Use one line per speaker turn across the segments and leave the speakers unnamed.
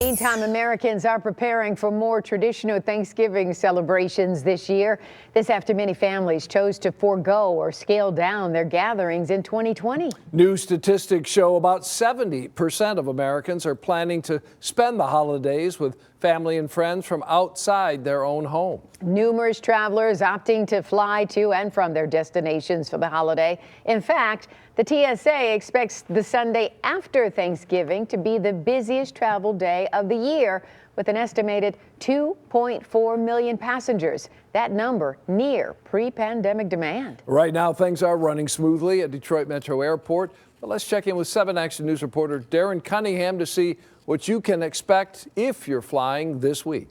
Meantime, Americans are preparing for more traditional Thanksgiving celebrations this year. This after many families chose to forego or scale down their gatherings in 2020.
New statistics show about 70% of Americans are planning to spend the holidays with family and friends from outside their own home.
Numerous travelers opting to fly to and from their destinations for the holiday. In fact, the TSA expects the Sunday after Thanksgiving to be the busiest travel day of the year, with an estimated 2.4 million passengers. That number near pre-pandemic demand.
Right now, things are running smoothly at Detroit Metro Airport. But let's check in with 7 Action News reporter Darren Cunningham to see what you can expect if you're flying this week.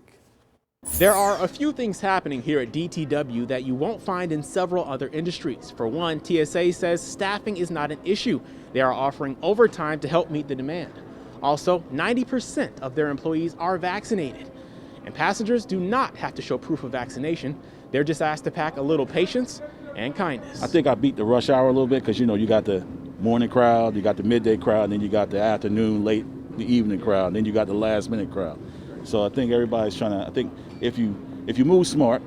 There are a few things happening here at DTW that you won't find in several other industries. For one, TSA says staffing is not an issue. They are offering overtime to help meet the demand. Also, 90% of their employees are vaccinated. And passengers do not have to show proof of vaccination. They're just asked to pack a little patience and kindness.
I think I beat the rush hour a little bit because, you got the morning crowd, you got the midday crowd, and then you got the afternoon, late the evening crowd, and then you got the last minute crowd. So I think everybody's trying to, I think if you move smart,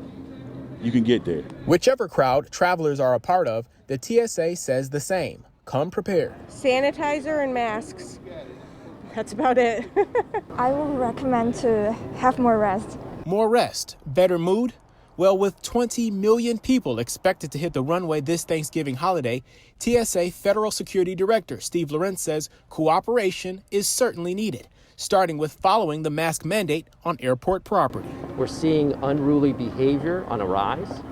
you can get there.
Whichever crowd travelers are a part of, the TSA says the same. Come prepared.
Sanitizer and masks. That's about it.
I would recommend to have more rest.
More rest, better mood? Well, with 20 million people expected to hit the runway this Thanksgiving holiday, TSA Federal Security Director Steve Lorenz says cooperation is certainly needed, starting with following the mask mandate on airport property.
We're seeing unruly behavior on a rise,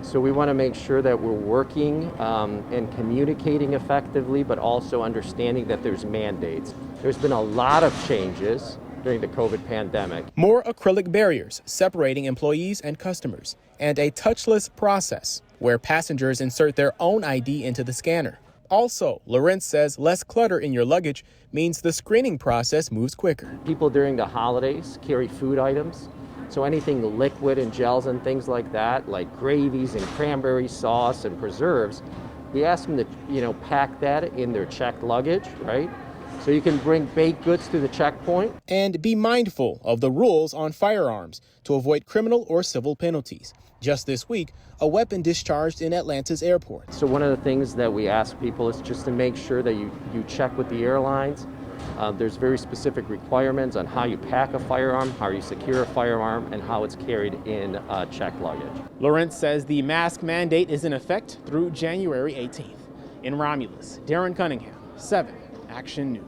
so we want to make sure that we're working and communicating effectively, but also understanding that there's mandates. There's been a lot of changes during the COVID pandemic.
More acrylic barriers separating employees and customers, and a touchless process where passengers insert their own ID into the scanner. Also, Lorenz says less clutter in your luggage means the screening process moves quicker.
People during the holidays carry food items, so anything liquid and gels and things like that, like gravies and cranberry sauce and preserves, we ask them to, pack that in their checked luggage, right? So you can bring baked goods to the checkpoint.
And be mindful of the rules on firearms to avoid criminal or civil penalties. Just this week, a weapon discharged in Atlanta's airport.
So one of the things that we ask people is just to make sure that you check with the airlines. There's very specific requirements on how you pack a firearm, how you secure a firearm, and how it's carried in checked luggage.
Lorenz says the mask mandate is in effect through January 18th. In Romulus, Darren Cunningham, 7 Action News.